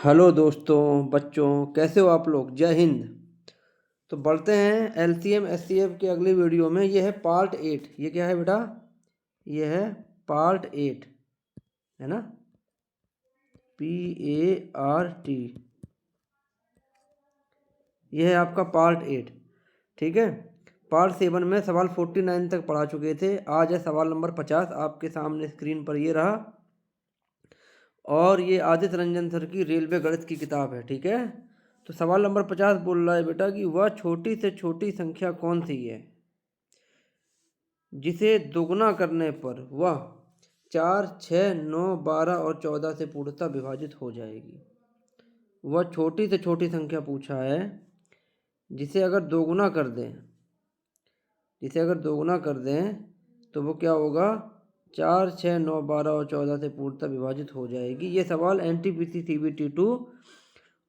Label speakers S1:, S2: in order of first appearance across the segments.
S1: Hello दोस्तों, बच्चों, कैसे हो आप लोग। जय हिंद। तो बढ़ते हैं एलसीएम एचसीएफ के अगली वीडियो में। ये है पार्ट 8। ये क्या है बेटा? ये है पार्ट 8, है ना। PART। ये है आपका पार्ट 8। ठीक है। पार्ट 7 में सवाल 49 तक पढ़ा चुके थे। आज है सवाल नंबर 50 आपके सामने स्क्रीन पर ये रहा। और ये आदित्य रंजन सर की रेलवे गणित की किताब है। ठीक है। तो सवाल नंबर 50 बोल रहा है बेटा कि वह छोटी से छोटी संख्या कौन सी है जिसे दोगुना करने पर वह 4, 6, 9, 12 और 14 से पूर्णतः विभाजित हो जाएगी। वह छोटी से छोटी संख्या पूछा है जिसे अगर दोगुना कर दें तो वो क्या होगा? 4, 6, 9, 12 और 14 से पूर्णतः विभाजित हो जाएगी। ये सवाल NTPC CBT 2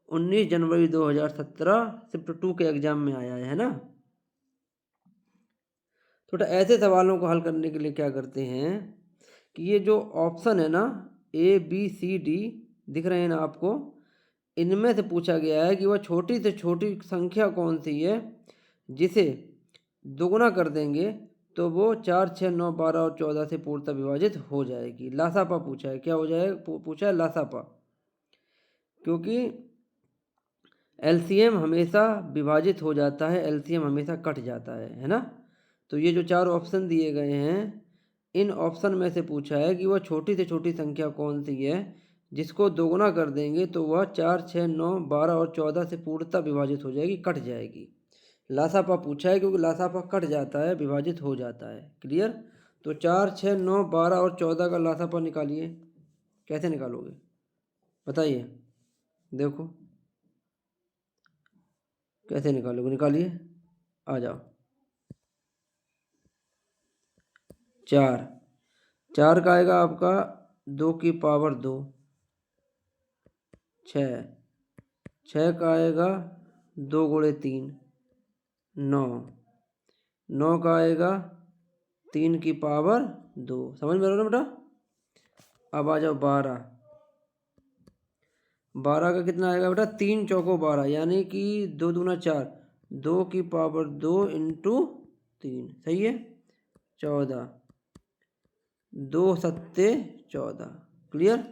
S1: 19 जनवरी 2017 शिफ्ट 2 के एग्जाम में आया है ना। तो ऐसे सवालों को हल करने के लिए क्या करते हैं कि ये जो ऑप्शन है ना ABCD दिख रहे हैं ना आपको, इनमें से पूछा गया है कि वह छोटी से छोटी संख्या कौन सी है जिसे दोगुना कर देंगे तो वो 4, 6, 9, 12 और 14 से पूर्णतः विभाजित हो जाएगी। लासापा पूछा है। क्या हो जाएगा? पूछा है लासापा। क्योंकि LCM हमेशा विभाजित हो जाता है, LCM हमेशा कट जाता है ना। तो ये जो 4 ऑप्शन दिए गए हैं, इन ऑप्शन में से पूछा है कि वह छोटी से छोटी संख्या कौन सी है जिसको दोगुना कर देंगे तो वह 4, 6, 9, 12 और 14 से पूर्णतः विभाजित हो जाएगी, कट जाएगी। लासापा पूछा है क्योंकि लासापा कट जाता है, विभाजित हो जाता है। क्लियर? तो 4, 6, 9, 12 और 14 का लासापा निकालिए। कैसे निकालोगे बताइए? देखो कैसे निकालोगे, निकालिए। आ जाओ। 4 का आएगा आपका 2 की पावर 2। 6 का आएगा 2 गुणे 3 9। 9 का आएगा 3 की पावर 2। समझ में आ रहा ना बेटा? अब आ जाओ 12। 12 का कितना आएगा बेटा? 3 चौको 12 यानी कि 2 दूना 4, 2 की पावर 2 इंटू 3। सही है। 14, 2 सत्ते 14। क्लियर?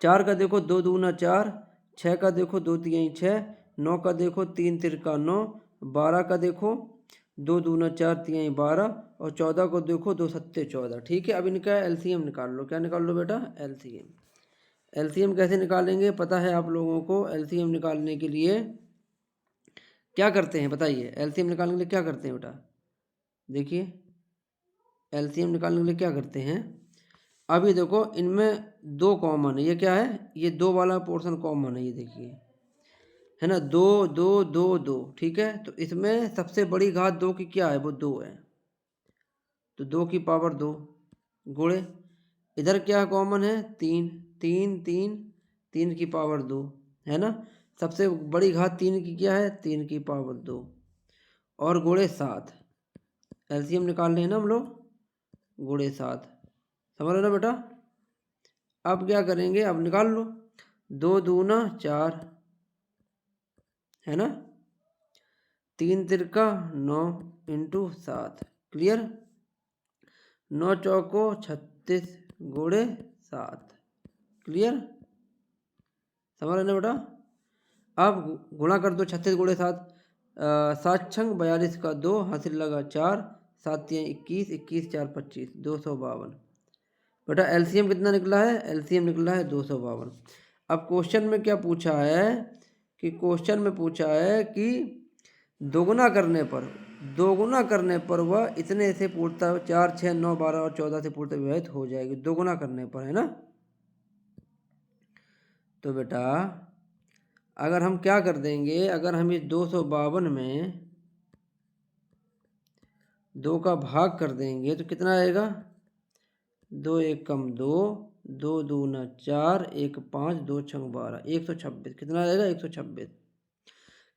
S1: 4 का देखो 2 दूना 4, 6 का देखो 2 तिहाई 6, 9 का देखो 3 तिरका 9, 12 का देखो 2 दूना 4 तिहाई 12 और 14 को देखो 2 सत्ते 14। ठीक है। अब इनका LCM निकाल लो। क्या निकाल लो बेटा? LCM कैसे निकालेंगे पता है आप लोगों को? LCM निकालने के लिए क्या करते हैं बताइए? LCM निकालने के लिए क्या करते हैं बेटा? देखिए LCM निकालने के लिए क्या करते हैं। अभी देखो इनमें 2 कॉमन है। ये क्या है? ये 2 वाला पोर्शन कॉमन है। ये देखिए, है ना। 2 2 2 2। ठीक है। तो इसमें सबसे बड़ी घात 2 की क्या है? वो 2 है। तो 2 की पावर 2 गुणे इधर क्या कॉमन है? 3 3 3 3 की पावर 2, है ना। सबसे बड़ी घात 3 की क्या है? 3 की पावर 2 और गुणे 7। LCM निकाल रहे हैं ना हम लोग, गुणे 7। समझ रहे हो ना बेटा? अब क्या करेंगे? अब निकाल लो। 2 दूना 4, है ना। 3 तिरका 9 इंटू 7। क्लियर? 9 चौको 36 गुणे 7। क्लियर? समझ रहे ना बेटा? अब गुणा कर दो 36 गुणे 7। 7 छंग 42 का 2 हासिल लगा 4, 7 तिहाई 21, 21 4 25, 252। बेटा LCM कितना निकला है? LCM निकला है 252। अब क्वेश्चन में क्या पूछा है कि क्वेश्चन में पूछा है कि दोगुना करने पर वह इतने से पूर्णतः 4, 6, 9, 12 और 14 से पूर्णतः विभाजित हो जाएगी। दोगुना करने पर, है ना। तो बेटा अगर हम क्या कर देंगे, अगर हम इस 252 में 2 का भाग कर देंगे तो कितना आएगा? 2 एक कम 2, 2 दूना 4, 1 5, 2 छंग 12, 126। कितना आएगा? 126।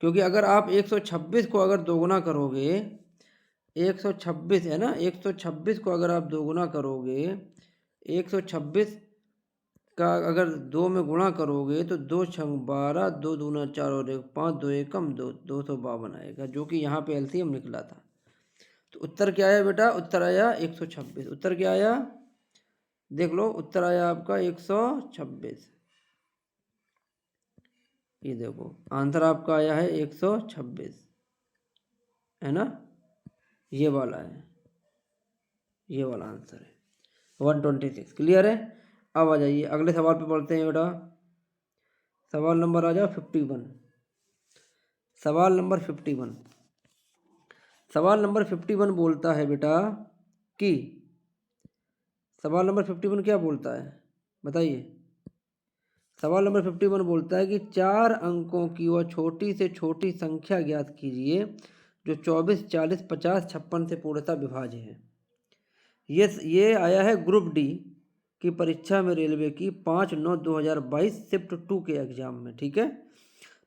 S1: क्योंकि अगर आप 126 को अगर दोगुना करोगे, 126 है ना, 126 को अगर आप दोगुना करोगे, 126 का अगर 2 में गुणा करोगे तो 2 छंग 12, 2 दूना 4 और 1 5, 2 एकम 2, 252 आएगा, जो कि यहाँ पे एलसीएम निकला था। तो उत्तर क्या आया बेटा? उत्तर आया 126। उत्तर क्या आया? देख लो, उत्तर आया आपका 126। ये देखो आंसर आपका आया है 126, है ना? ये वाला है, ये वाला आंसर है 126। क्लियर है? अब आ जाइए अगले सवाल पे पढ़ते हैं बेटा। सवाल नंबर आ जाओ 51। सवाल नंबर 51। सवाल नंबर 51 बोलता है बेटा कि सवाल नंबर 51 क्या बोलता है बताइए? सवाल नंबर 51 बोलता है कि 4 अंकों की वह छोटी से छोटी संख्या ज्ञात कीजिए जो 24, 40, 50, 56 से पूर्णतः विभाज्य है। ये आया है ग्रुप डी की परीक्षा में रेलवे की 5/9/2022 शिफ्ट 2 के एग्जाम में। ठीक है,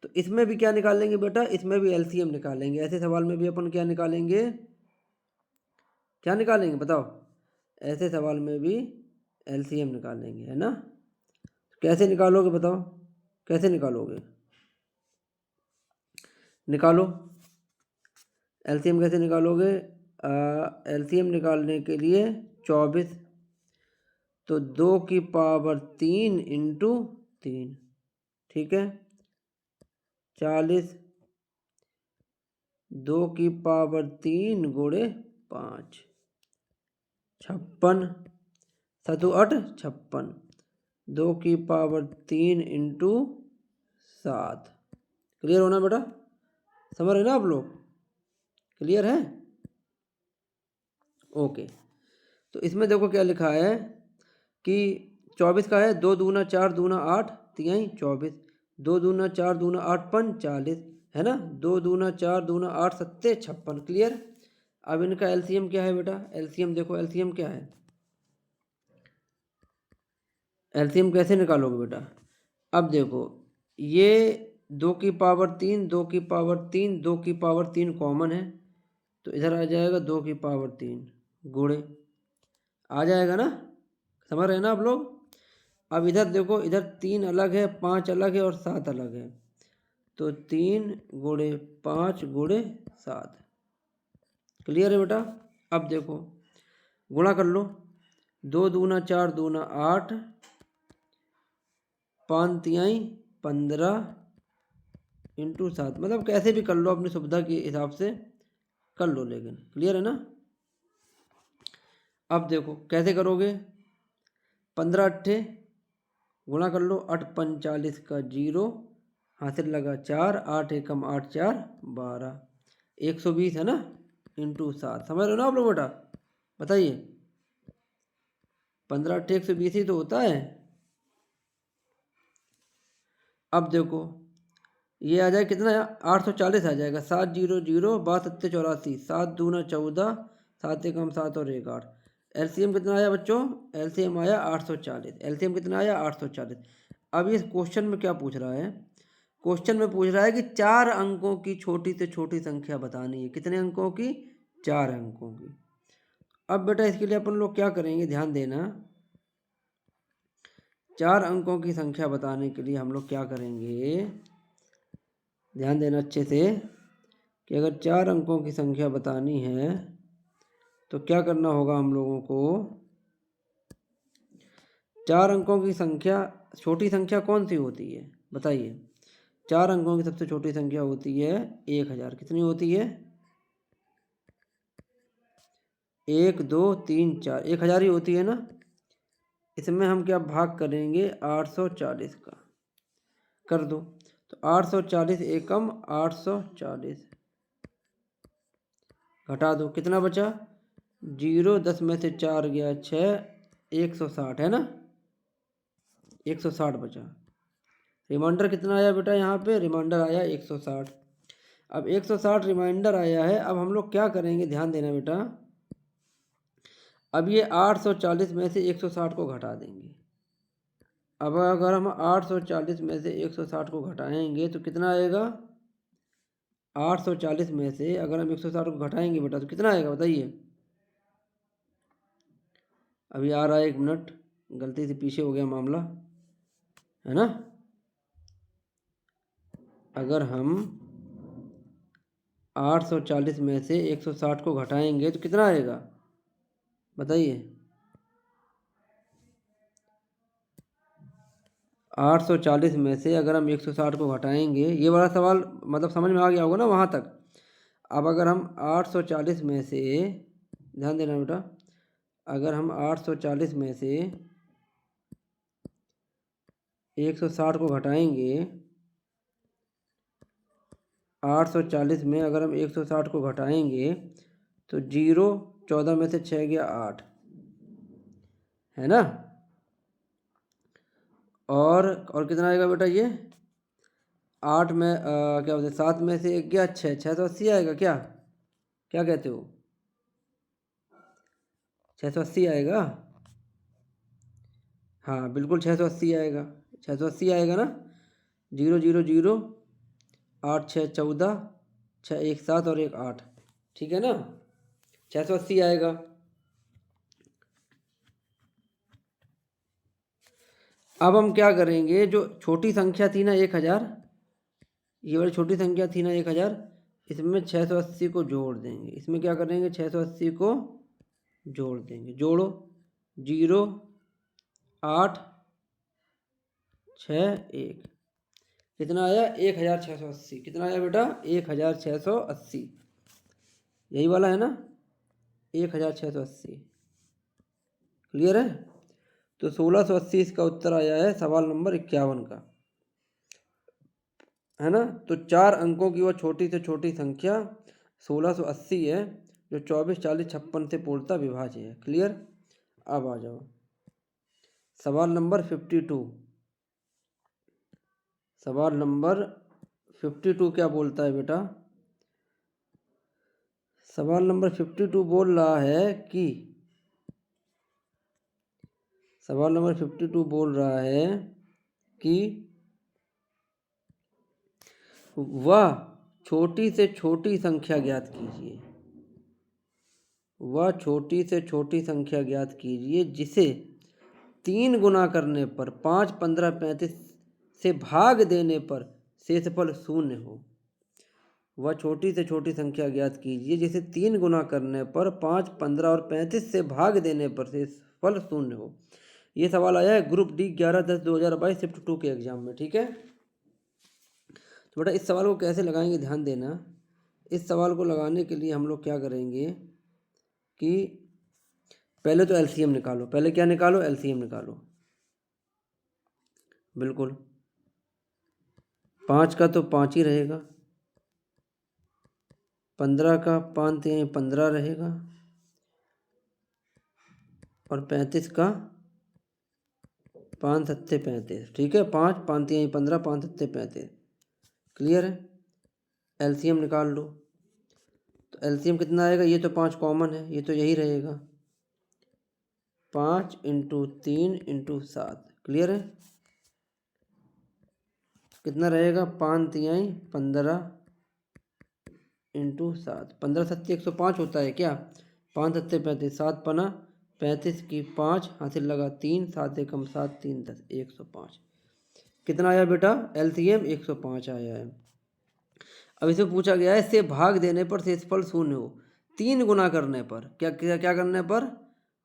S1: तो इसमें भी क्या निकालेंगे बेटा? इसमें भी एलसीएम निकालेंगे। ऐसे सवाल में भी अपन क्या निकालेंगे? क्या निकालेंगे बताओ? ऐसे सवाल में भी एलसीएम निकालेंगे, है ना? कैसे निकालोगे बताओ? कैसे निकालोगे? निकालो एलसीएम। कैसे निकालोगे? एलसीएम निकालने के लिए 24 तो 2 की पावर 3 इंटू 3, ठीक है। 40 2 की पावर 3 गुणे 5, 56 सतु 8 56, 2 की पावर 3 इंटू 7। क्लियर होना बेटा? समझ रहे ना आप लोग? क्लियर है? ओके, तो इसमें देखो क्या लिखा है कि 24 का है 2 दूना 4 दूना 8 तिहाई 24, 2 दूना 4 दूना 8 5 40, है ना? 2 दूना 4 दूना 8 सत्ते 56। क्लियर? अब इनका एलसीएम क्या है बेटा? एलसीएम देखो, एलसीएम क्या है? एलसीएम कैसे निकालोगे बेटा? अब देखो, ये 2 की पावर 3 2 की पावर 3 2 की पावर 3 कॉमन है, तो इधर आ जाएगा 2 की पावर 3 गुणे, आ जाएगा ना? समझ रहे हैं ना आप लोग? अब इधर देखो, इधर 3 अलग है, 5 अलग है और 7 अलग है, तो 3 गुणे 5 गुणे 7। क्लियर है बेटा? अब देखो गुणा कर लो, 2 दूना 4 दूना 8, 5 तिहाई 15 इंटू 7। मतलब कैसे भी कर लो, अपनी सुविधा के हिसाब से कर लो, लेकिन क्लियर है ना? अब देखो कैसे करोगे? 15 अट्ठे गुणा कर लो, 8 45 का 0, हासिल लगा 4, 8 एकम 8 4 12, 120 है ना, इंटू 7। समझ रहे हो ना आप लोग बेटा? बताइए, 15 अट्ठे 120 ही तो होता है। अब देखो ये आ जाए कितना? 840 आ जाएगा। 7 0 0 12 7 84, 7 दूना 14, 7 एकम 7 और 1 8। एलसीएम कितना आया बच्चों? एलसीएम आया 840। एलसीएम कितना आया? 840। अब ये क्वेश्चन में क्या पूछ रहा है? क्वेश्चन में पूछ रहा है कि 4 अंकों की छोटी से छोटी संख्या बतानी है। कितने अंकों की? 4 अंकों की। अब बेटा इसके लिए अपन लोग क्या करेंगे, ध्यान देना। 4 अंकों की संख्या बताने के लिए हम लोग क्या करेंगे, ध्यान देना अच्छे से, कि अगर 4 अंकों की संख्या बतानी है तो क्या करना होगा हम लोगों को? 4 अंकों की संख्या, छोटी संख्या कौन सी होती है बताइए? 4 अंकों की सबसे छोटी संख्या होती है 1000। कितनी होती है? 1 2 3 4, 1000 ही होती है ना? इसमें हम क्या भाग करेंगे? 840 का कर दो, तो 840 एकम 840 घटा दो, कितना बचा? 0, 10 में से 4 गया 6, 160 है ना? 160 बचा। रिमाइंडर कितना आया बेटा? यहाँ पे रिमाइंडर आया 160। अब 160 रिमाइंडर आया है। अब हम लोग क्या करेंगे, ध्यान देना बेटा। अब ये 840 में से 160 को घटा देंगे। अब अगर हम 840 में से 160 को घटाएंगे तो कितना आएगा? 840 में से अगर हम 160 को घटाएंगे बेटा तो कितना आएगा बताइए? अभी आ रहा है, 1 मिनट, गलती से पीछे हो गया मामला। है ना। अगर हम 840 में से 160 को घटाएंगे तो कितना आएगा बताइए। 840 में से अगर हम 160 को घटाएंगे, ये वाला सवाल मतलब समझ में आ गया होगा ना वहाँ तक। अब अगर हम 840 में से, ध्यान देना बेटा, अगर हम 840 में से 160 को घटाएंगे, 840 में अगर हम 160 को घटाएंगे तो 0, 14 में से 6 गया 8, है ना। और कितना आएगा बेटा ये 8 में क्या बोलते हैं 7 में से 1 गया 6, 680 आएगा क्या, क्या कहते हो 680 आएगा। हाँ बिल्कुल 680 आएगा, 680 आएगा ना। 0 0 0, 8 6 14, 6 1 7 और 1 8, ठीक है ना, 680 आएगा। अब हम क्या करेंगे, जो छोटी संख्या थी ना 1000, ये वाली छोटी संख्या थी ना 1000, इसमें 680 को जोड़ देंगे। इसमें क्या करेंगे 680 को जोड़ देंगे। जोड़ो 0 8 6 1, कितना आया 1680। कितना आया बेटा 1680, यही वाला है ना 1680। क्लियर है। तो 1680 इसका उत्तर आया है सवाल नंबर 51 का, है ना। तो 4 अंकों की वो छोटी से छोटी संख्या 1680 है, जो 24 40 56 से पूर्णतः विभाज्य है। क्लियर। अब आ जाओ सवाल नंबर 52। सवाल नंबर 52 क्या बोलता है बेटा, सवाल नंबर 52 बोल रहा है कि, सवाल नंबर 52 बोल रहा है कि वह छोटी से छोटी संख्या ज्ञात कीजिए। वह छोटी से छोटी संख्या ज्ञात कीजिए जिसे 3 गुना करने पर 5 15 35 से भाग देने पर शेषफल 0 हो। वह छोटी से छोटी संख्या ज्ञात कीजिए जिसे 3 गुना करने पर 5 15 और 35 से भाग देने पर शेषफल 0 हो। ये सवाल आया है ग्रुप डी 11/10/2022 शिफ्ट 2 के एग्जाम में, ठीक है। तो बेटा इस सवाल को कैसे लगाएंगे ध्यान देना। इस सवाल को लगाने के लिए हम लोग क्या करेंगे कि पहले तो एलसीएम निकालो। पहले क्या निकालो, एलसीएम निकालो। बिल्कुल 5 का तो 5 ही रहेगा, 15 का 5 3 15 रहेगा, और 35 का 5 7 35, ठीक है। 5 5 3 15, 5 7 35। क्लियर है। एलसीएम निकाल लो। तो एलसीएम कितना आएगा, ये तो 5 कॉमन है, ये तो यही रहेगा, 5 × 3 × 7। क्लियर है। कितना रहेगा 5 3 15 × 7, 15 7 105 होता है क्या, 5 7 35, 7 पना 35 की 5 हासिल लगा 3, 7 एकम 7 3 10, 105। कितना आया बेटा एलसीएम 105 आया है। अब इसे पूछा गया है से भाग देने पर शेषफल 0 हो। 3 गुना करने पर क्या क्या क्या करने पर,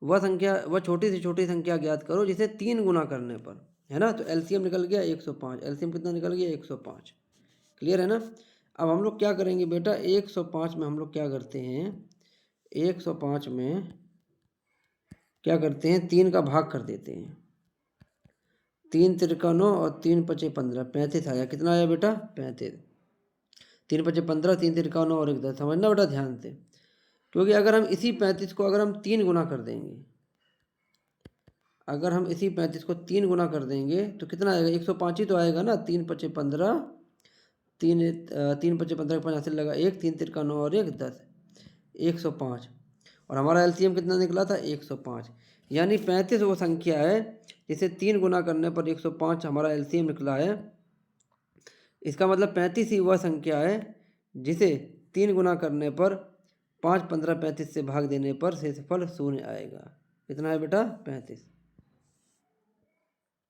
S1: वह संख्या, वह छोटी से छोटी संख्या ज्ञात करो जिसे 3 गुना करने पर, है ना। तो एलसीएम निकल गया 105। एलसीएम कितना निकल गया 105। क्लियर है ना। अब हम लोग क्या करेंगे बेटा 105 में हम लोग क्या करते हैं, 105 में क्या करते हैं 3 का भाग कर देते हैं। 3 तिरका 9 और 3 पचे 15, 35 आया। कितना आया बेटा 35। 3 पचे 15, 3 तिरका 9 और 1 10। समझना बेटा ध्यान से, क्योंकि अगर हम इसी 35 को अगर हम 3 गुना कर देंगे, अगर हम इसी 35 को 3 गुना कर देंगे तो कितना आएगा 105 ही तो आएगा ना। 3 पचे 15, 3 पचे 15 5 हासिल लगा 1, 3 तिरका 9 और 1 10, 105। और हमारा एलसीएम कितना निकला था 105। यानी 35 वो संख्या है जिसे 3 गुना करने पर 105 हमारा एलसीएम निकला है। इसका मतलब 35 ही वह संख्या है जिसे 3 गुना करने पर 5 15 35 से भाग देने पर शेषफल 0 आएगा। कितना है बेटा 35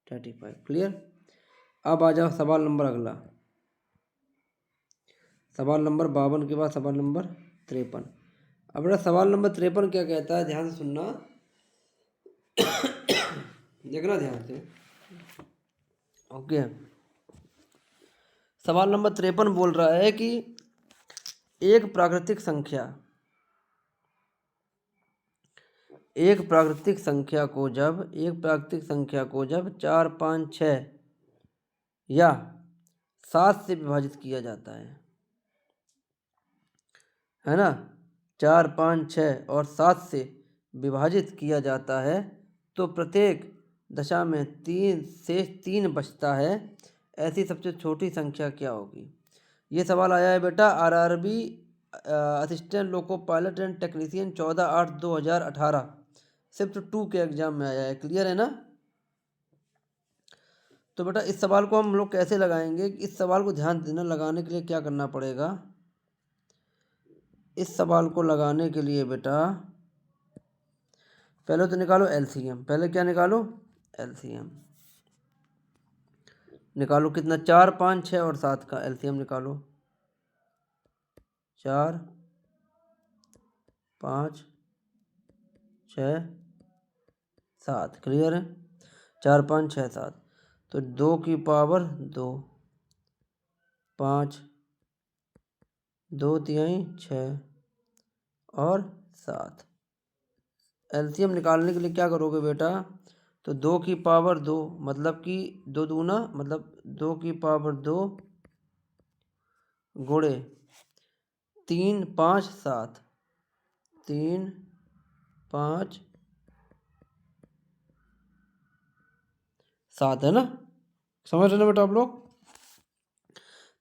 S1: 35। क्लियर। अब आ जाओ सवाल नंबर अगला, सवाल नंबर 52 के बाद सवाल नंबर 53। अब बेटा सवाल नंबर 53 क्या कहता है, ध्यान से सुनना, देखना ध्यान से। ओके, सवाल नंबर 53 बोल रहा है कि एक प्राकृतिक संख्या, एक प्राकृतिक संख्या को जब 4, 5, 6 या 7 से विभाजित किया जाता है ना, 4, 5, 6 और 7 से विभाजित किया जाता है तो प्रत्येक दशा में 3 बचता है, ऐसी सबसे छोटी संख्या क्या होगी। ये सवाल आया है बेटा RRB assistant loco pilot and technician 14/8/2018 shift 2 के एग्जाम में आया है। क्लियर है ना। तो बेटा इस सवाल को हम लोग कैसे लगाएंगे, इस सवाल को ध्यान देना, लगाने के लिए क्या करना पड़ेगा। इस सवाल को लगाने के लिए बेटा पहले तो निकालो एलसीएम। पहले क्या निकालो, एलसीएम निकालो। कितना, 4, 5, 6 और 7 का एलसीएम निकालो। 4, 5, 6, 7। क्लियर है। 4, 5, 6, 7 तो 2 की पावर 2, 5, 2 तिहाई 6 और 7। एलसीएम निकालने के लिए क्या करोगे बेटा, तो 2 की पावर 2 मतलब कि 2 दूना मतलब 2 की पावर 2 गुणे 3, 5, 7, 3, 5, 7 है ना। समझ रहे ना बेटा आप लोग।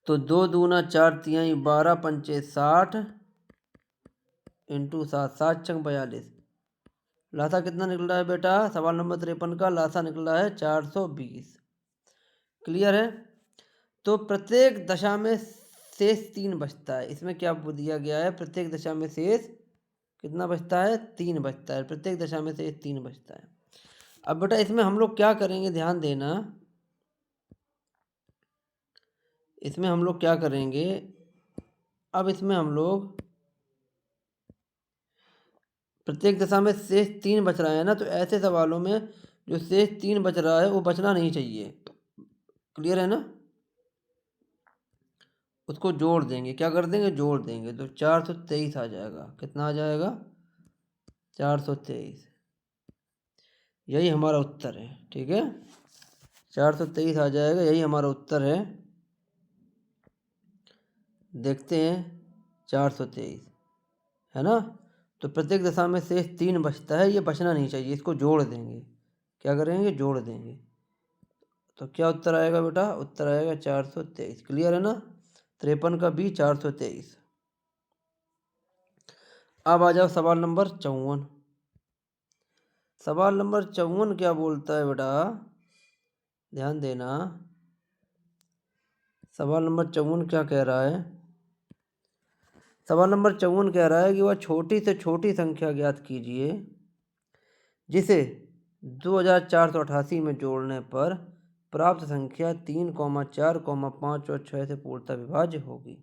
S1: तो 2 दूना 4 तिहाई 12 पंचे 60 इंटू 7, 7 छंग 42। लासा कितना निकल रहा है बेटा, सवाल नंबर 53 का लासा निकल रहा है 420। क्लियर है। तो प्रत्येक दशा में शेष 3 बचता है। इसमें क्या दिया गया है, प्रत्येक दशा में शेष कितना बचता है, 3 बचता है। प्रत्येक दशा में शेष 3 बचता है। अब बेटा इसमें हम लोग क्या करेंगे, ध्यान देना, इसमें हम लोग क्या करेंगे, अब इसमें हम लोग प्रत्येक दशा में शेष 3 बच रहा है ना, तो ऐसे सवालों में जो शेष 3 बच रहा है वो बचना नहीं चाहिए। क्लियर है ना। उसको जोड़ देंगे, क्या कर देंगे, जोड़ देंगे, तो 423 आ जाएगा। कितना आ जाएगा, 423। यही हमारा उत्तर है। ठीक है, 423 आ जाएगा, यही हमारा उत्तर है। देखते हैं 423 है ना। तो प्रत्येक दशा में शेष 3 बचता है, ये बचना नहीं चाहिए, इसको जोड़ देंगे। क्या करेंगे, जोड़ देंगे। तो क्या उत्तर आएगा बेटा, उत्तर आएगा 423। क्लियर है ना। 53 का बी 423। अब आ जाओ सवाल नंबर 54। सवाल नंबर 54 क्या बोलता है बेटा, ध्यान देना। सवाल नंबर 54 क्या कह रहा है, सवाल नंबर 54 कह रहा है कि वह छोटी से छोटी संख्या ज्ञात कीजिए जिसे 2488 में जोड़ने पर प्राप्त संख्या 3, 4, 5 और 6 से पूर्णतः विभाज्य होगी।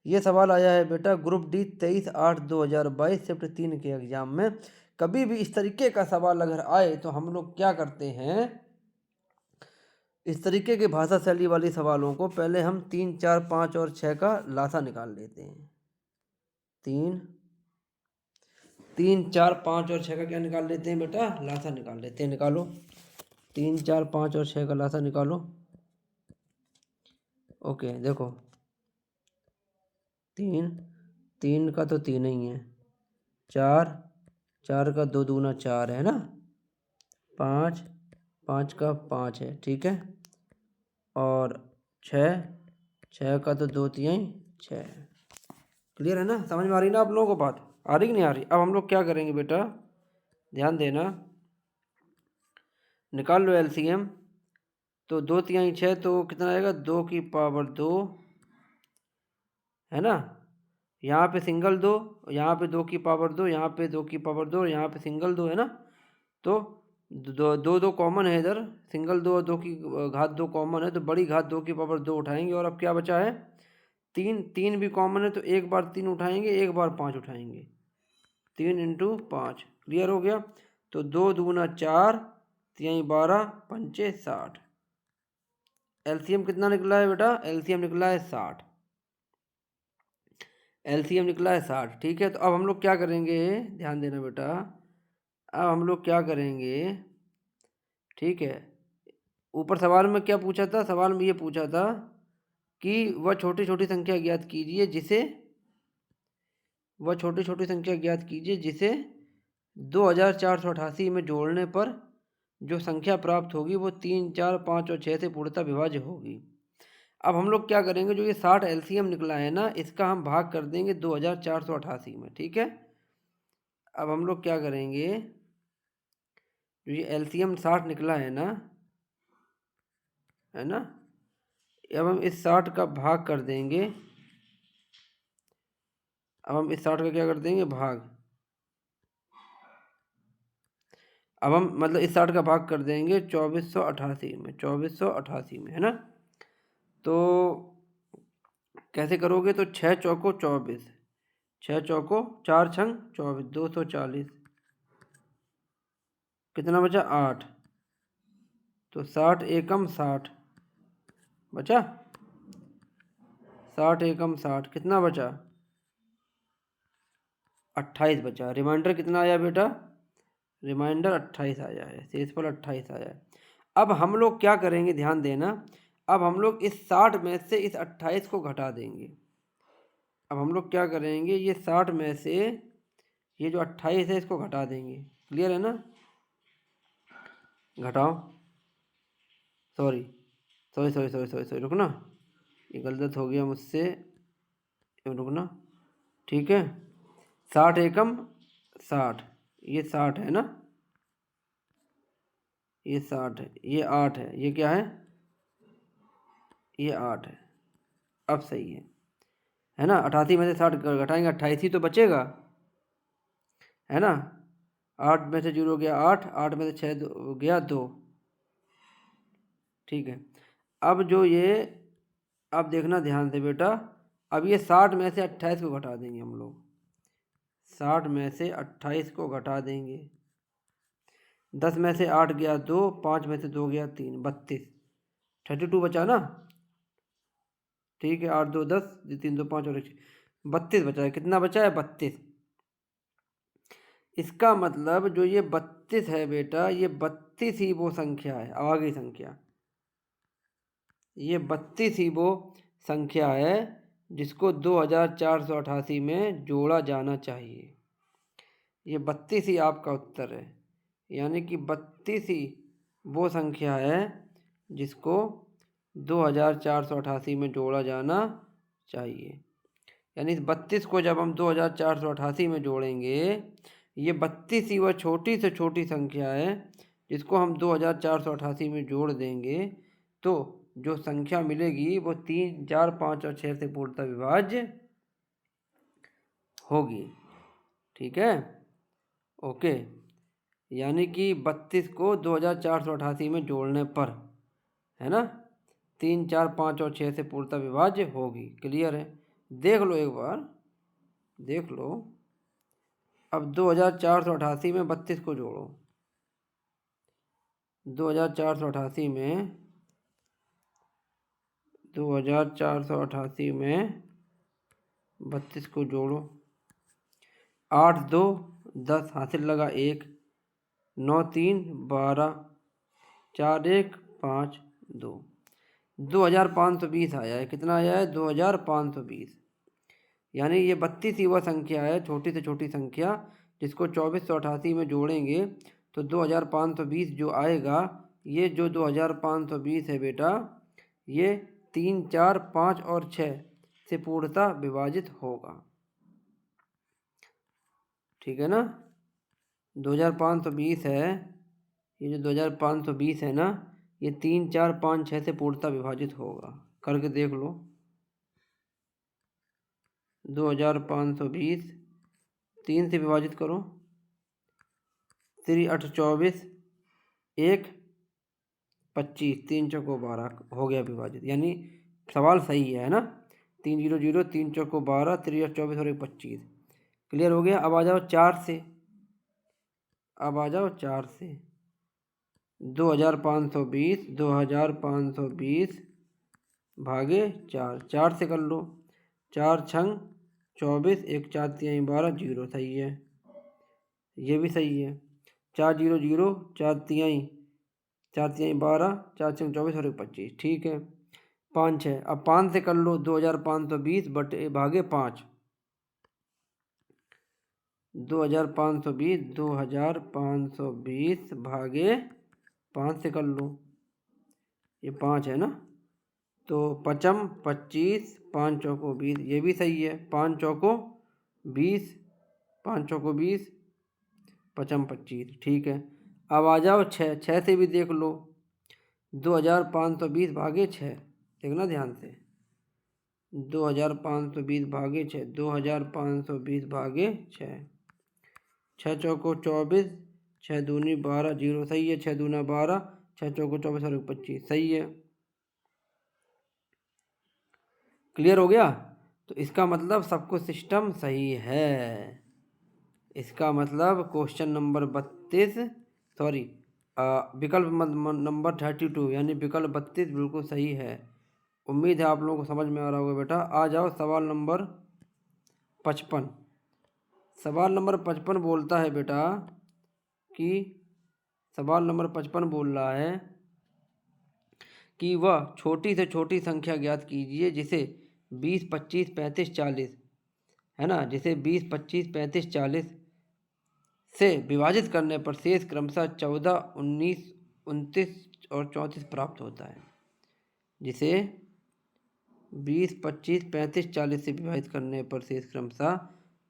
S1: ये सवाल आया है बेटा ग्रुप डी 23/8/2022 शिफ्ट 3 के एग्जाम में। कभी भी इस तरीके का सवाल अगर आए तो हम लोग क्या करते हैं, इस तरीके के भाषा शैली वाली सवालों को पहले हम 3, 4, 5 और 6 का लासा निकाल लेते हैं। 3, 4, 5 और 6 का क्या निकाल लेते हैं बेटा, लासा निकाल लेते हैं। निकालो 3, 4, 5 और 6 का लासा निकालो। ओके देखो 3 का तो 3 ही है, 4 का 2 दूना 4 है ना, 5 का 5 है। ठीक है, और 6 का तो 2 तिहाई 6। क्लियर है ना, समझ में आ रही ना आप लोगों को बात, आ रही कि नहीं आ रही। अब हम लोग क्या करेंगे बेटा, ध्यान देना, निकाल लो एलसीएम। तो 2 तिहाई 6 तो कितना आएगा, 2 की पावर 2 है ना। यहाँ पे सिंगल 2, यहाँ पे 2 की पावर 2, यहाँ पे 2 की पावर 2, यहाँ पे सिंगल 2 है ना। तो दो दो दो कॉमन है इधर, सिंगल दो, दो की घात दो कॉमन है, तो बड़ी घात दो की पावर दो उठाएंगे। और अब क्या बचा है, तीन, तीन भी कॉमन है, तो एक बार तीन उठाएंगे, एक बार पाँच उठाएंगे, 3 × 5। क्लियर हो गया। तो 2 दूना 4, 3×12, 5×60। एलसीएम कितना निकला है बेटा, एलसीएम निकला है 60। एलसीएम निकला है 60। ठीक है, तो अब हम लोग क्या करेंगे, ध्यान देना बेटा, अब हम लोग क्या करेंगे, ठीक है। ऊपर सवाल में क्या पूछा था, सवाल में ये पूछा था कि वह छोटी छोटी संख्या ज्ञात कीजिए जिसे, वह छोटी छोटी संख्या ज्ञात कीजिए जिसे 2488 में जोड़ने पर जो संख्या प्राप्त होगी वो 3, 4, 5 और 6 से पूर्णतः विभाज्य होगी। अब हम लोग क्या करेंगे, जो ये 60 एलसीएम निकला है ना, इसका हम भाग कर देंगे 2488 में। ठीक है, अब हम लोग क्या करेंगे, जो ये एलसीएम 60 निकला है ना, है ना, अब हम इस 60 का भाग कर देंगे, अब हम इस 60 का क्या कर देंगे, भाग। अब हम मतलब इस 60 का भाग कर देंगे 2488 में, 2488 में, है ना। तो कैसे करोगे, तो 6 चौको 24, 6 चौको 4 छंग 24, 240, कितना बचा 8, तो 60 एकम 60 बचा, 60 एकम 60 कितना बचा, 28 बचा। रिमाइंडर कितना आया बेटा, रिमाइंडर 28 आया है, शेषफल 28 आया है। अब हम लोग क्या करेंगे, ध्यान देना, अब हम लोग इस 60 में से इस 28 को घटा देंगे। अब हम लोग क्या करेंगे, ये 60 में से ये जो 28 है इसको घटा देंगे। क्लियर है ना, घटाओ, sorry sorry sorry sorry sorry sorry रुकना, ये गलत हो गया मुझसे, रुकना। ठीक है, 60 एकम 60, ये 60 है ना, ये 60 है, ये 8 है, ये क्या है, ये 8 है। अब सही है ना। 88 में से 60 घटाएंगे, 28 ही तो बचेगा, है ना। 8 में से 0 गया 8, 8 में से 6 गया 2। ठीक है, अब जो ये, अब देखना ध्यान से बेटा, अब ये 60 में से 28 को घटा देंगे हम लोग, 60 में से 28 को घटा देंगे। 10 में से 8 गया 2, 5 में से 2 गया 3, 32, 32 बचा ना। ठीक है, 8 2 10, 3 2 5 और 1 32 बचा है। कितना बचा है, 32। इसका मतलब जो ये 32 है बेटा, ये 32 ही वो संख्या है, आगे संख्या, ये 32 ही वो संख्या है जिसको 2488 में जोड़ा जाना चाहिए। ये 32 ही आपका उत्तर है, यानी कि 32 ही वो संख्या है जिसको 2488 में जोड़ा जाना चाहिए। यानी इस 32 को जब हम 2488 में जोड़ेंगे, ये 32 ही वह छोटी से छोटी संख्या है जिसको हम 2488 में जोड़ देंगे, तो जो संख्या मिलेगी वो 3, 4, 5 और 6 से पूर्णतः विभाज्य होगी। ठीक है, ओके। यानी कि 32 को 2488 में जोड़ने पर, है ना, 3, 4, 5 और 6 से पूर्णतः विभाज्य होगी। क्लियर है, देख लो एक बार, देख लो। अब 2488 में 32 को जोड़ो, 2488 में 2488 में 32 को जोड़ो, 8 2 10 हासिल लगा 1, 9 3 12, 4 1 5 2, 2520 आया है। कितना आया है, 2520। यानी ये 32 ही वह संख्या है, छोटी से छोटी संख्या, जिसको 2488 में जोड़ेंगे तो 2520 जो आएगा, ये जो 2520 है बेटा, ये 3, 4, 5 और 6 से पूर्णतः विभाजित होगा। ठीक है ना, 2520 है, ये जो 2520 है ना, ये 3, 4, 5, 6 से पूर्णतः विभाजित होगा। करके देख लो, 2520 3 से विभाजित करो, 3 8 24, एक 25, 3 चौको 12 हो गया विभाजित, यानी सवाल सही है ना। 3 0 0, 3 चौको 12, 3 और 24 और 1 25। क्लियर हो गया। अब आ जाओ 4 से, अब आ जाओ 4 से। 2520, 2520 भागे 4, 4 से कर लो। 4 छंग 24, 1 4 3 12, 0 सही है, ये भी सही है। 4 0 0, 4 3 12, 4 छंग 24 और 1 25, ठीक है। 5 है, अब 5 से कर लो। 2520 बटे भागे 5, 2520 भागे 5 से कर लो, ये 5 है ना। तो 5 25, 5 चौको 20, ये भी सही है। 5 चौको 20, 5 चौको 20, 5 25, ठीक है। अब आ जाओ 6, 6 से भी देख लो। 2520 भागे 6, देखना ध्यान से। 2520 भागे 6, 2520 भागे 6, 6 चौको 24, 6 दूनी 12, 0 सही है। 6 दूना 12, 6 चौको 24 और 25 सही है। क्लियर हो गया। तो इसका मतलब सब कुछ सिस्टम सही है। इसका मतलब क्वेश्चन नंबर 32, सॉरी विकल्प नंबर 32 यानी विकल्प 32 बिल्कुल सही है। उम्मीद है आप लोगों को समझ में आ रहा होगा बेटा। आ जाओ सवाल नंबर 55। सवाल नंबर 55 बोलता है बेटा कि सवाल नंबर 55 बोल रहा है कि वह छोटी से छोटी संख्या ज्ञात कीजिए जिसे 20 25 35 40 है ना, जिसे 20 25 35 40 से विभाजित करने पर शेष क्रमशः 14 19 29 और 34 प्राप्त होता है। जिसे 20 25 35 40 से विभाजित करने पर शेष क्रमशः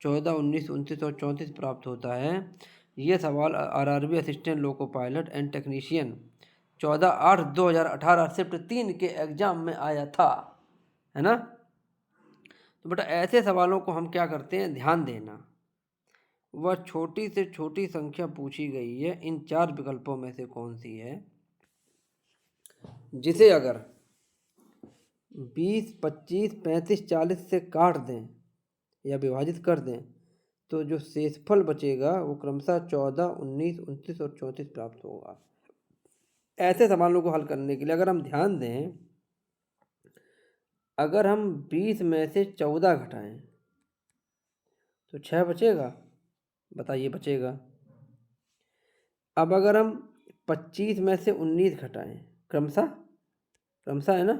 S1: 14 19 29 और 34 प्राप्त होता है। यह सवाल RRB assistant loco pilot and technician 14/8/2018 shift 3 के एग्जाम में आया था, है ना। तो बेटा ऐसे सवालों को हम क्या करते हैं, ध्यान देना। वह छोटी से छोटी संख्या पूछी गई है, इन 4 विकल्पों में से कौन सी है जिसे अगर 20 25 35 40 से काट दें या विभाजित कर दें तो जो शेषफल बचेगा वो क्रमशः 14 19 29 और 34 प्राप्त होगा। ऐसे सवालों को हल करने के लिए अगर हम ध्यान दें, अगर हम 20 में से 14 घटाएं तो 6 बचेगा, बताइए बचेगा। अब अगर हम 25 में से 19 घटाएं क्रमशः क्रमशः है ना,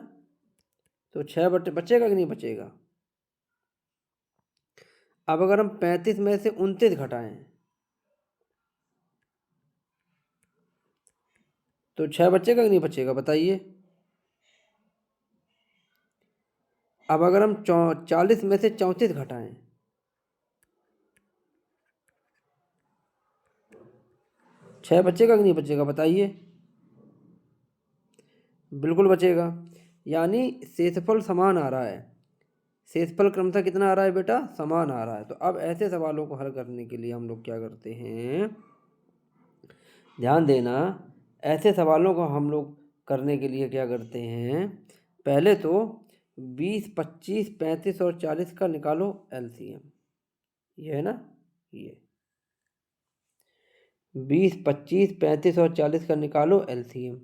S1: तो 6 बचेगा कि नहीं बचेगा। अब अगर हम 35 में से 29 घटाएं तो 6 बचेगा कि नहीं बचेगा, बताइए। अब अगर हम 40 में से 34 घटाएं 6 बचेगा कि नहीं बचेगा, बताइए। बिल्कुल बचेगा, यानी शेषफल समान आ रहा है। शेषफल क्रमशः कितना आ रहा है बेटा, समान आ रहा है। तो अब ऐसे सवालों को हल करने के लिए हम लोग क्या करते हैं, ध्यान देना। ऐसे सवालों को हम लोग करने के लिए क्या करते हैं, पहले तो 20 25 35 और 40 का निकालो एलसीएम, ये है ना, ये 20 25 35 और 40 का निकालो एलसीएम।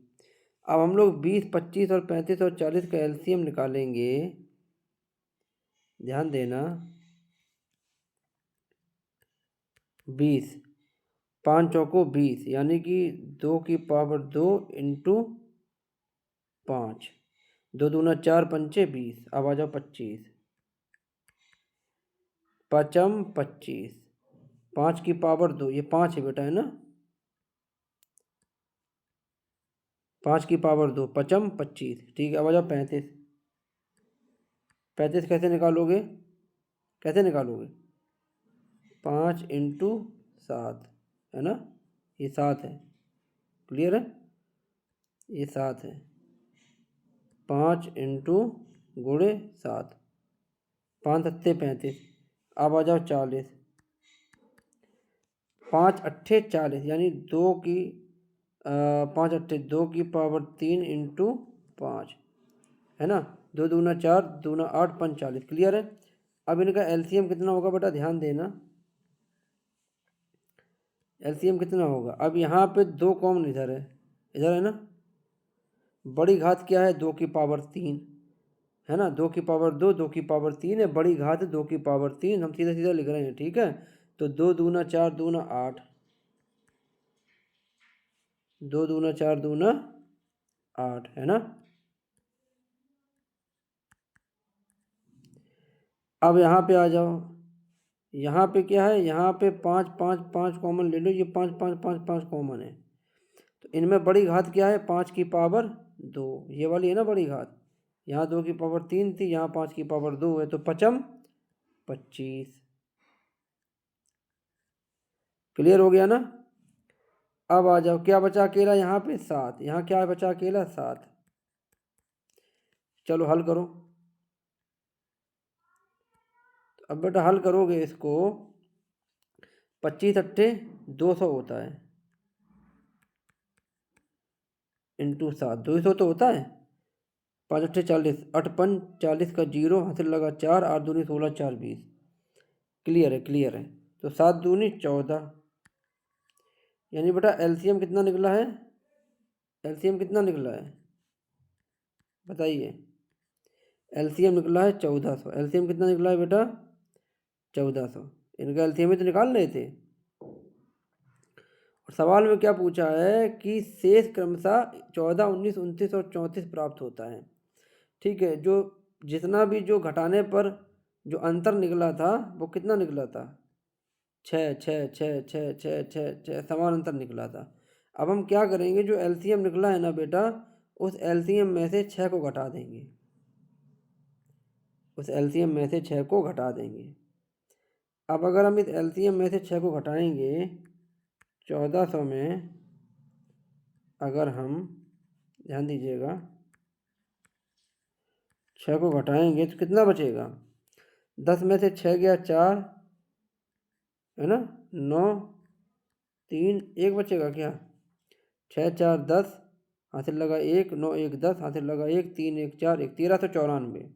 S1: अब हम लोग 20 25 और 35 और 40 का एलसीएम निकालेंगे, ध्यान देना। 20 5 चौको 20 यानी कि 2 की पावर 2 इंटू 5, 2 दूना 4 पंचे 20। अब आ जाओ 25, 5 25, 5 की पावर 2, ये 5 है बेटा, है ना। 5 की पावर 2, 5 25, ठीक है। अब आ जाओ 35, 35 कैसे निकालोगे, कैसे निकालोगे, 5 इंटू 7 है ना, ये 7 है, क्लियर है, ये 7 है। 5 इंटू गुणे 7, 5 सत्ते 35। अब आ जाओ 40, 5 अट्ठे 40 यानी 2 की पाँच अट्ठे 2 की पावर 3 इंटू 5 है ना। 2 दूना 4 दूना 8 5 40। क्लियर है। अब इनका एलसीएम कितना होगा बेटा, ध्यान देना। एलसीएम कितना होगा, अब यहाँ पे 2 कॉमन इधर है ना। बड़ी घात क्या है, 2 की पावर 3 है ना। 2 की पावर 2 2 की पावर 3 है, बड़ी घात 2 की पावर 3, हम सीधा सीधा लिख रहे हैं। ठीक है, तो 2 दूना 4 दूना 8, 2 दूना 4 दूना 8 है ना। अब यहाँ पे आ जाओ, यहाँ पे क्या है, यहाँ पे 5 5 5 कॉमन ले लो, ये 5 5 5 5 कॉमन है। तो इनमें बड़ी घात क्या है, 5 की पावर 2, ये वाली है ना बड़ी घात। यहाँ 2 की पावर 3 थी, यहाँ 5 की पावर 2 है, तो 5 25। क्लियर हो गया ना। अब आ जाओ, क्या बचा अकेला यहाँ पे 7, यहाँ क्या बचा अकेला 7। चलो हल करो। अब बेटा हल करोगे इसको, 25 अट्ठे 200 होता है, इंटू 7 200 तो होता है। 5 अट्ठे 40, 8 5 40 का 0, हासिल लगा 4, 8 दूनी 16 4 20। क्लियर है, क्लियर है। तो 7 दूनी 14, यानी बेटा एलसीएम कितना निकला है, एलसीएम कितना निकला है बताइए। एलसीएम निकला है 1400। एलसीएम कितना निकला है बेटा, 1400। इनका एलसीएम ही तो निकाल रहे थे। और सवाल में क्या पूछा है कि शेष क्रमशः 14 19 29 और 34 प्राप्त होता है। ठीक है, जो जितना भी जो घटाने पर जो अंतर निकला था वो कितना निकला था, 6 6 6 6 6 6 6 समान अंतर निकला था। अब हम क्या करेंगे, जो एलसीएम निकला है ना बेटा, उस एलसीएम में से 6 को घटा देंगे, उस एलसीएम में से 6 को घटा देंगे। अब अगर हम इस एलसीएम में से 6 को घटाएंगे, 1400 में अगर हम, ध्यान दीजिएगा, 6 को घटाएंगे तो कितना बचेगा, 10 में से 6 गया 4 है ना, 9 3 1 बचेगा क्या, 6 4 10, हासिल लगा 1, 9 1 10, हासिल लगा 1, 3 1 4 1, 1394।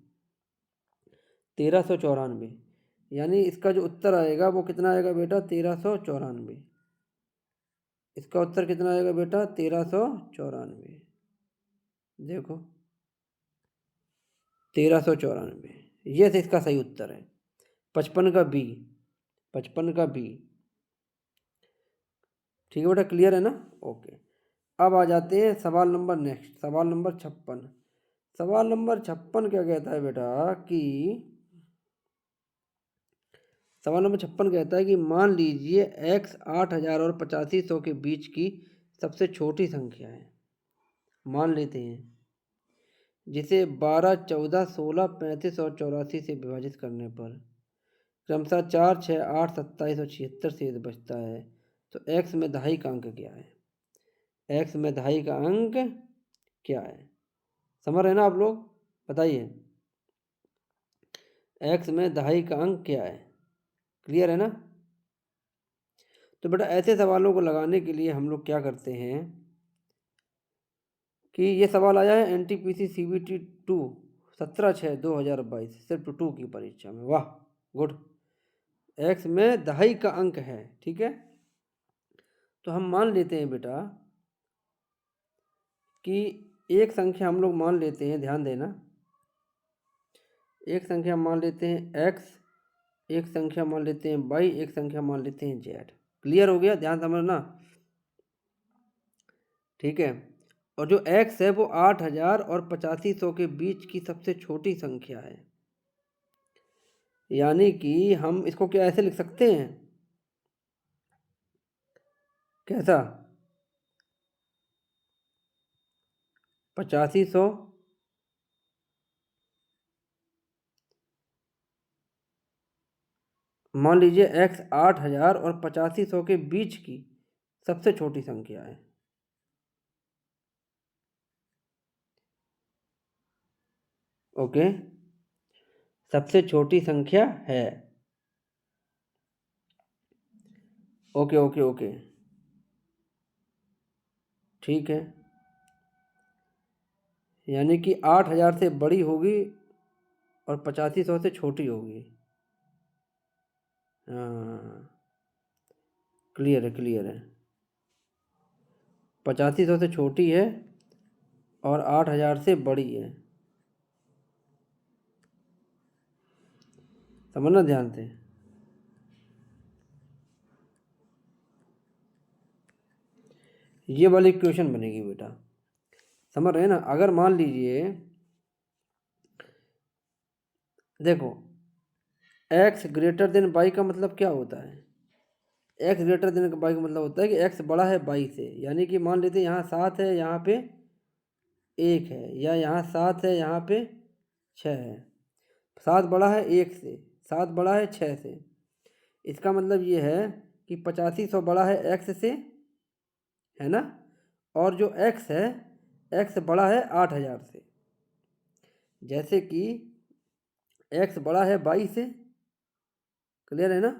S1: 1394, यानी इसका जो उत्तर आएगा वो कितना आएगा बेटा, 1394। इसका उत्तर कितना आएगा बेटा, 1394। देखो 1394, ये इसका सही उत्तर है। 55 का बी, 55 का बी। ठीक है बेटा, क्लियर है ना। ओके, अब आ जाते हैं सवाल नंबर नेक्स्ट, सवाल नंबर 56। सवाल नंबर 56 क्या कहता है बेटा कि, सवाल नंबर 56 कहता है कि मान लीजिए x 8000 और 8500 के बीच की सबसे छोटी संख्या है, मान लेते हैं, जिसे 12 14 16 35 और 84 से विभाजित करने पर क्रमशः 4 6 8 27 और 76 शेष बचता है। तो x में दहाई का अंक क्या है, x में दहाई का अंक क्या है, समझ रहे हैं ना आप लोग, बताइए x में दहाई का अंक क्या है। क्लियर है ना। तो बेटा ऐसे सवालों को लगाने के लिए हम लोग क्या करते हैं कि ये सवाल आया है NTPC CBT 2 17/6/2022 सिर्फ 2 की परीक्षा में। वाह गुड। x में दहाई का अंक है, ठीक है। तो हम मान लेते हैं बेटा कि एक संख्या हम लोग मान लेते हैं, ध्यान देना, एक संख्या मान लेते हैं x, एक संख्या मान लेते हैं y, एक संख्या मान लेते हैं z। क्लियर हो गया, ध्यान समझना, ठीक है। और जो x है वो 8000 और 8500 के बीच की सबसे छोटी संख्या है, यानी कि हम इसको क्या ऐसे लिख सकते हैं, कैसा, 8500 मान लीजिए x 8000 और 8500 के बीच की सबसे छोटी संख्या है। ओके, सबसे छोटी संख्या है। ओके ओके ओके, ठीक है, यानी कि 8,000 से बड़ी होगी और 8500 से छोटी होगी। हाँ, क्लियर है, क्लियर है। 8500 से छोटी है और 8,000 से बड़ी है। समझना ध्यान से। ये वाली इक्वेशन बनेगी बेटा, समझ रहे हैं ना। अगर मान लीजिए देखो x ग्रेटर देन y का मतलब क्या होता है? x ग्रेटर देन y का मतलब होता है कि x बड़ा है y से, यानी कि मान लेते हैं यहाँ 7 है, यहाँ पे 1 है, या यहाँ 7 है, यहाँ पे 6 है। 7 बड़ा है 1 से, 7 बड़ा है 6 से। इसका मतलब ये है कि 8500 बड़ा है x से, है ना। और जो x है, x बड़ा है 8,000 से। जैसे कि x बड़ा है 22 से, क्लियर है ना।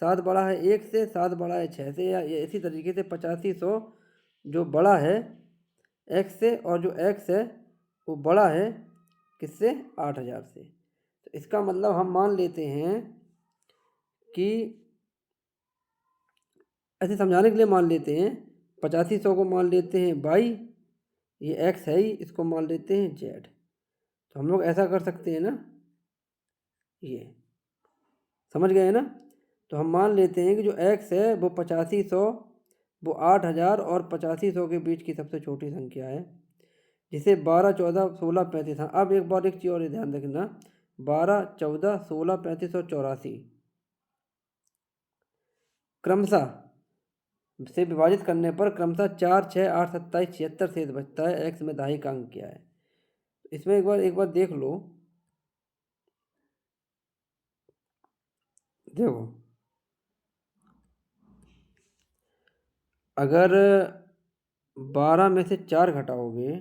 S1: 7 बड़ा है 1 से, 7 बड़ा है 6 से, या इसी तरीके से 8500 जो बड़ा है x से, और जो x है वो बड़ा है किससे? 8,000 से। तो इसका मतलब हम मान लेते हैं कि ऐसे समझाने के लिए मान लेते हैं 8500 को मान लेते हैं y, ये x है ही, इसको मान लेते हैं z। तो हम लोग ऐसा कर सकते हैं ना, ये समझ गए ना। तो हम मान लेते हैं कि जो x है वो 8500, वो 8,000 और 8500 के बीच की सबसे छोटी संख्या है, जिसे 12, 14, 16, 35। हाँ, अब एक बार एक चीज़ और ध्यान रखना, 12, 14, 16, 35 और 84 क्रमशः से विभाजित करने पर क्रमशः 4, 6, 8, 27, 76 शेष बचता है। x में दहाई का अंक क्या है? इसमें एक बार देख लो, देखो अगर 12 में से 4 घटाओगे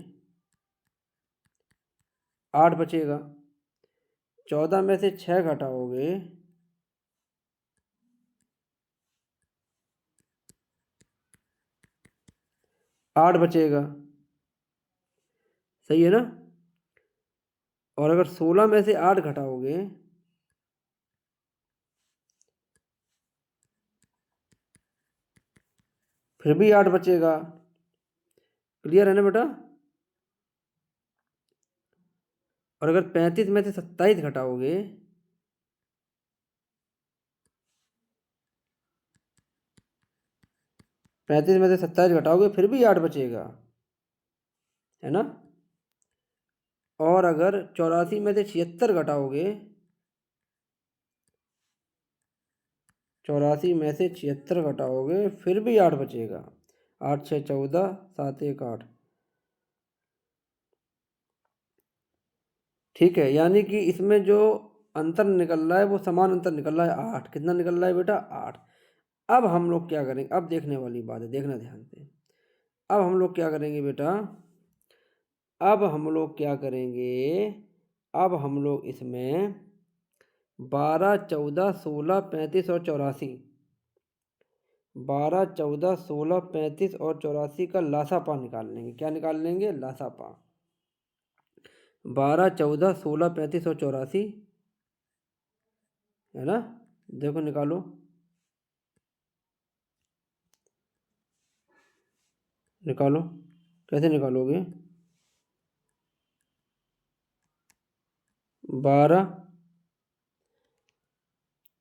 S1: 8 बचेगा, 14 में से 6 घटाओगे 8 बचेगा, सही है ना। और अगर 16 में से 8 घटाओगे फिर भी 8 बचेगा, क्लियर है ना बेटा। और अगर 35 में से 27 घटाओगे 35 में से 27 घटाओगे फिर भी 8 बचेगा, है ना। और अगर 84 में से 76 घटाओगे, 84 में से 76 घटाओगे फिर भी 8 बचेगा। 8, 6, 14, 7, 1, 8। ठीक है, यानी कि इसमें जो अंतर निकल रहा है वो समान अंतर निकल रहा है 8। कितना निकल रहा है बेटा? 8। अब हम लोग क्या करेंगे, अब देखने वाली बात है, देखना ध्यान से। अब हम लोग क्या करेंगे बेटा, अब हम लोग क्या करेंगे, अब हम लोग इसमें 12, 14, 16, 35 और 84, 12, 14, 16, 35 और 84 का लासापा निकाल लेंगे। क्या निकाल लेंगे? लासापा। 12, 14, 16, 35 और 84, है ना। देखो निकालो, निकालो, कैसे निकालोगे? 12,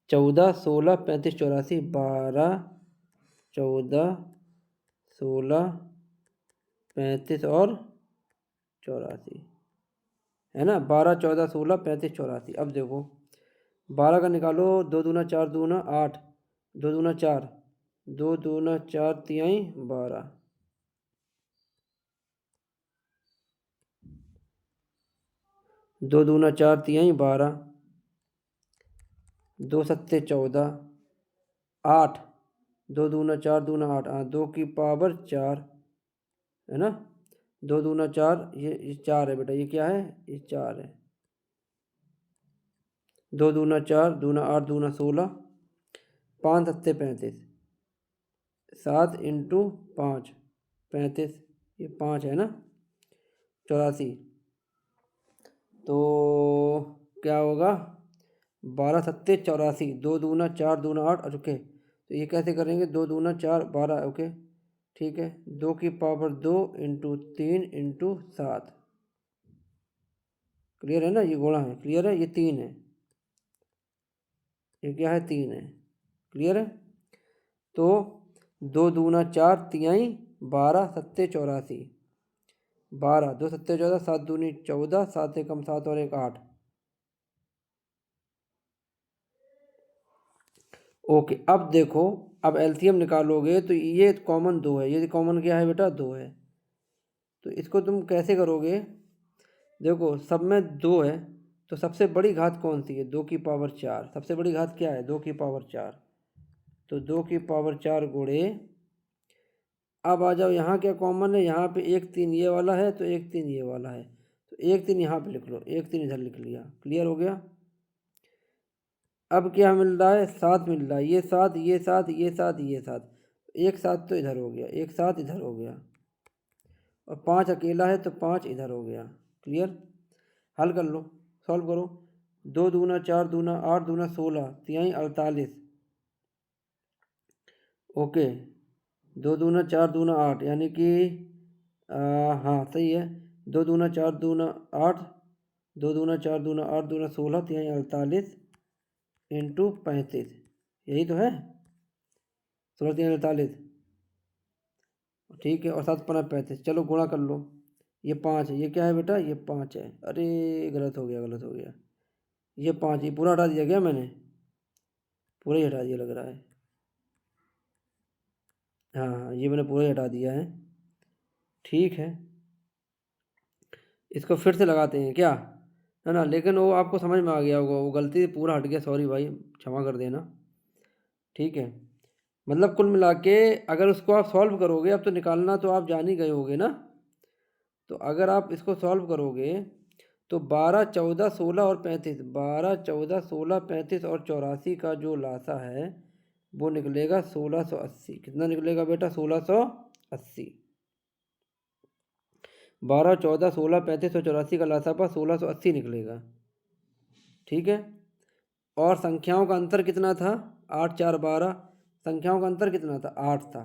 S1: 14, 16, 35, 84, 12, 14, 16, 35 और 84, है ना। 12, 14, 16, 35, 84। अब देखो 12 का निकालो, 2 दूना 4 दूना 8, 2 दूना 4, 2 दूना 4 तिहाई 12, 2 दूना 4 तिहाई 12, 2 सत्ते 14, 8, 2 दूना 4 दूना 8, 2 की पावर 4, है ना। 2 दूना 4, ये 4 है बेटा, ये क्या है? ये 4 है। 2 दूना 4 दूना 8 दूना 16, 5 सत्ते 35, 7 × 5 35, ये 5 है ना, 84, तो क्या होगा 12 सत्ते 84, 2 दूना 4 दूना 8, ओके। तो ये कैसे करेंगे, 2 दूना 4 12, ओके ठीक है। 2 की पावर 2 इंटू 3 इंटू 7, क्लियर है ना, ये गुणा है, क्लियर है, ये 3 है, ये क्या है 3 है, क्लियर है। तो 2 दूना 4 तिहाई 12 सत्ते 84, 12 2 सत्ते 14, 7 दूनी 14, 7 एकम 7 और 1 8, ओके। अब देखो, अब एलसीएम निकालोगे तो ये कॉमन 2 है, ये कॉमन क्या है बेटा 2 है, तो इसको तुम कैसे करोगे, देखो सब में 2 है, तो सबसे बड़ी घात कौन सी है, 2 की पावर 4, सबसे बड़ी घात क्या है 2 की पावर 4, तो 2 की पावर 4 गुणे, अब आ जाओ यहाँ क्या कॉमन है, यहाँ पे 1 3 ये वाला है, तो 1 3 ये वाला है, तो 1 3 यहाँ पे लिख लो, 1 3 इधर लिख लिया, क्लियर हो गया। अब क्या मिल रहा है 7 मिल रहा है, ये 7 ये 7 ये 7 ये 7, एक 7 तो इधर हो गया, एक 7 इधर हो गया, और 5 अकेला है तो 5 इधर हो गया, क्लियर। हल कर लो, सॉल्व करो, 2 दूना 4 दूना 8 दूना 16 तिहाई 48, ओके। 2 दूना 4 दूना 8 यानी कि हाँ सही है, 2 दूना 4 दूना 8, 2 दूना 4 दूना 8 दूना 16 तिहाई 48 इंटू 35, यही तो है 16 तिहाई 48, ठीक है, और 7 पना 35, चलो गुणा कर लो, ये 5 है, ये क्या है बेटा ये 5 है, अरे गलत हो गया गलत हो गया, ये 5, ये पूरा हटा दिया क्या मैंने, पूरा ही हटा दिया लग रहा है, हाँ हाँ ये मैंने पूरा ही हटा दिया है, ठीक है। इसको फिर से लगाते हैं क्या, है ना, लेकिन वो आपको समझ में आ गया होगा, वो गलती से पूरा हट गया, सॉरी भाई क्षमा कर देना, ठीक है। मतलब कुल मिला के अगर उसको आप सॉल्व करोगे, अब तो निकालना तो आप जान ही गए होगे ना, तो अगर आप इसको सॉल्व करोगे तो 12 14 16 और 35, 12 14 16 35 और 84 का जो लासा है वो निकलेगा 1680, कितना निकलेगा बेटा 1680, 12 14 16 35 और 84 का लासापा 1680 निकलेगा, ठीक है। और संख्याओं का अंतर कितना था, 8 4 12, संख्याओं का अंतर कितना था 8 था,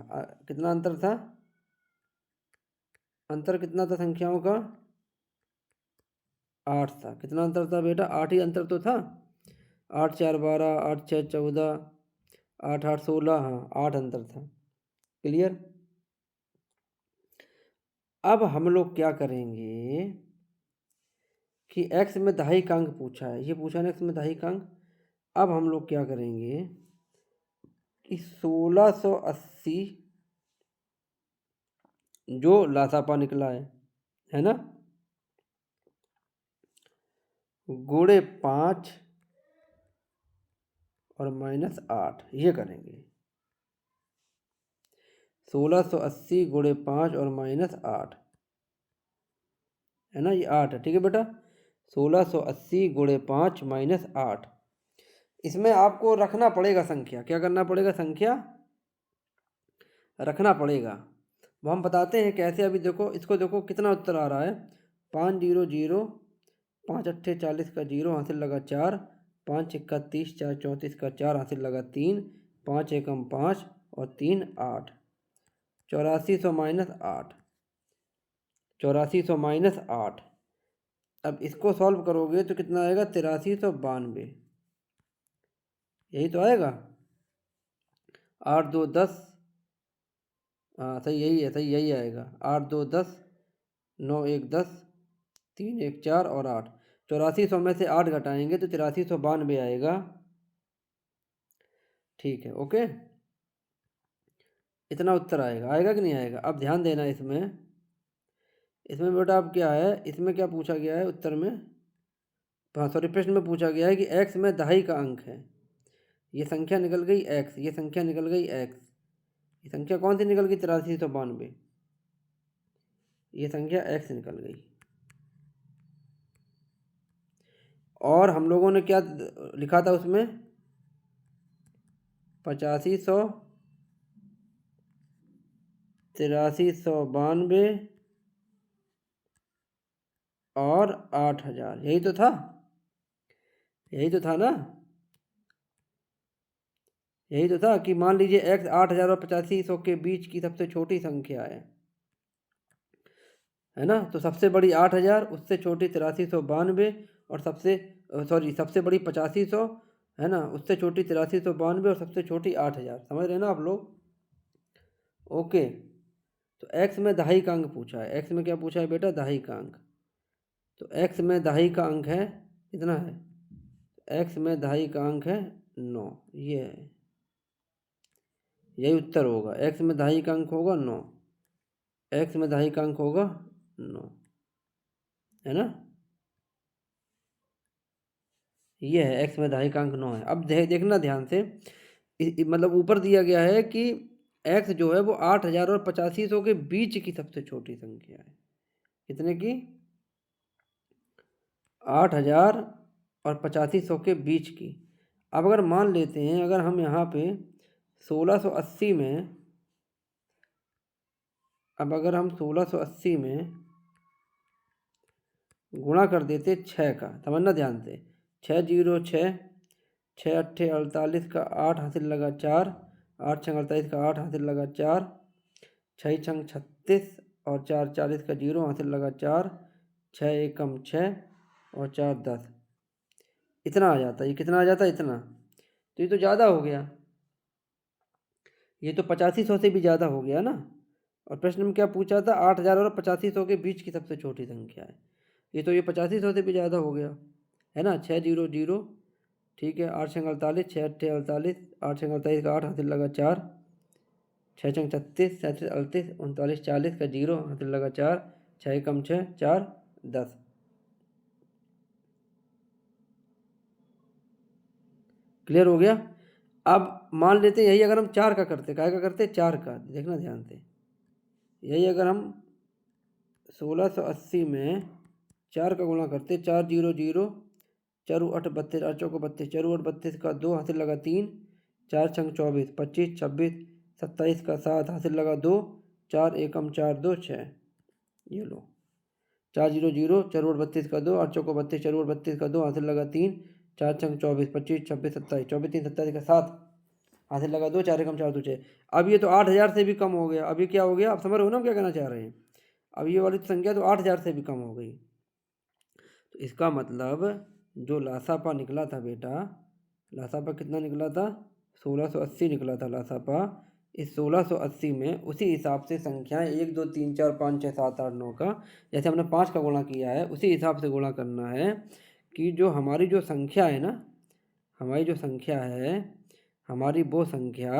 S1: कितना अंतर था, अंतर कितना था संख्याओं का 8 था, कितना अंतर था बेटा 8 ही अंतर तो था, 8 4 12 8 6 14 8 8 16, हाँ 8 अंतर था, क्लियर। अब हम लोग क्या करेंगे कि x में दहाई का अंक पूछा है, ये पूछा है x में दहाई का अंक, अब हम लोग क्या करेंगे कि 1680 जो लासापा निकला है ना, गुणे 5 और -8, ये करेंगे 1680 गुणे 5 और -8, है ना, ये 8 है, ठीक है बेटा, 1680 गुणे 5 -8, इसमें आपको रखना पड़ेगा संख्या, क्या करना पड़ेगा, संख्या रखना पड़ेगा, वो हम बताते हैं कैसे, अभी देखो इसको, देखो कितना उत्तर आ रहा है, 5 0 0, 5 अट्ठे 40 का 0 हासिल लगा 4, 5 छक्का 30 4 34 का 4 हासिल लगा 3, 5 एकम 5 और 3 8, 8400 -8, 8400 -8, अब इसको सॉल्व करोगे तो कितना आएगा 8392, यही तो आएगा, 8 2 10, हाँ सही यही है, सही यही आएगा, 8 2 10, 9 1 10, 3 1 4 और 8, 8400 में से 8 घटाएंगे तो 8392 आएगा, ठीक है, ओके, इतना उत्तर आएगा, आएगा कि नहीं आएगा। अब ध्यान देना इसमें, इसमें बेटा अब क्या है, इसमें क्या पूछा गया है उत्तर में, हाँ सॉरी प्रश्न में पूछा गया है कि x में दहाई का अंक है, ये संख्या निकल गई x, ये संख्या निकल गई x, ये संख्या कौन सी निकल गई 8392, ये संख्या x निकल गई, और हम लोगों ने क्या लिखा था उसमें 8500 8392 और 8,000, यही तो था, यही तो था ना, यही तो था कि मान लीजिए x 8,000 और 8500 के बीच की सबसे छोटी संख्या है ना। तो सबसे बड़ी 8,000, उससे छोटी 8392, और सबसे बड़ी 8500 है ना, उससे छोटी 8392, और सबसे छोटी 8,000। समझ रहे हैं ना आप लोग। ओके, तो x में दहाई का अंक पूछा है। x में क्या पूछा है बेटा? दहाई का अंक। तो x में दहाई का अंक है, कितना है? x में दहाई का अंक है 9, ये है, यही उत्तर होगा। x में दहाई का अंक होगा 9, x में दहाई का अंक होगा 9, है ना। ये है, x में दहाई का अंक 9 है। अब देखना ध्यान से, मतलब ऊपर दिया गया है कि x जो है वो 8,000 और 8500 के बीच की सबसे छोटी संख्या है। कितने की? 8,000 और 8500 के बीच की। अब अगर मान लेते हैं, अगर हम यहाँ पे 1680 में, अब अगर हम 1680 में गुणा कर देते 6 का, समझना ध्यान से, 6 0 6, 6 8 48 का 8 हासिल लगा 4, 8 6 48 का 8 हासिल लगा 4, 6 6 36, और 4 40 का 0 हासिल लगा 4, 6 1 6, और 4 10। इतना आ जाता है। ये कितना आ जाता है? इतना। तो ये तो ज़्यादा हो गया, ये तो 8500 से भी ज़्यादा हो गया ना। और प्रश्न में क्या पूछा था? 8,000 और 8500 के बीच की सबसे छोटी संख्या है। ये 8500 से भी ज़्यादा हो गया, है ना। 6 0 0, ठीक है, 8 6 48, 6 8 48, 8 6 48 का 8 हासिल लगा 4, 6 6 36, 37 38, 39 40 का 0 हासिल लगा 4, 6 1 6, 4 10। क्लियर हो गया। अब मान लेते यही अगर हम 4 का करते, काय का करते? 4 का। देखना ध्यान से, यही अगर हम 1680 में 4 का गुणा करते, 4 0 0, 4 8 32, 8 चौको 32, 4 8 32 का 2 हासिल लगा 3, 4 6 24, 25 26, 27 का 7 हासिल लगा 2, 4 1 4 2 6। ये लो, 4 0 0, 4 8 32 का 2, 8 चौको 32, 4 8 32 का 2 हासिल लगा 3, 4 6 24, 25 26 27, 24 3 27 का 7 हासिल लगा 2, 4 1 4 2 6। अब ये तो 8,000 से भी कम हो गया। अभी क्या हो गया? आप समझ रहे हो ना हम क्या कहना चाह रहे हैं? अब ये वाली संख्या तो 8,000 से भी कम हो गई। तो इसका मतलब जो लासापा निकला था बेटा, लासापा कितना निकला था? 1680 निकला था लासापा। इस 1680 में उसी हिसाब से संख्याएं 1 2 3 4 5 6 7 8 9 का, जैसे हमने 5 का गुणा किया है, उसी हिसाब से गुणा करना है कि जो हमारी जो संख्या है ना, हमारी जो संख्या है, हमारी वो संख्या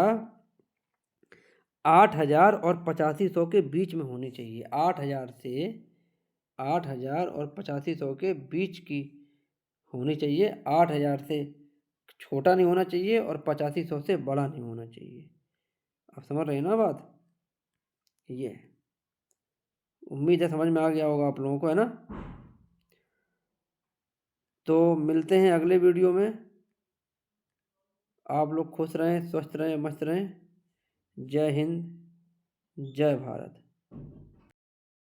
S1: 8,000 और 8500 के बीच में होनी चाहिए। 8,000 और 8500 के बीच की होनी चाहिए। 8,000 से छोटा नहीं होना चाहिए और 8500 से बड़ा नहीं होना चाहिए। आप समझ रहे हैं ना बात? ये उम्मीद है समझ में आ गया होगा आप लोगों को, है ना। तो मिलते हैं अगले वीडियो में। आप लोग खुश रहें, स्वस्थ रहें, मस्त रहें। जय हिंद, जय भारत।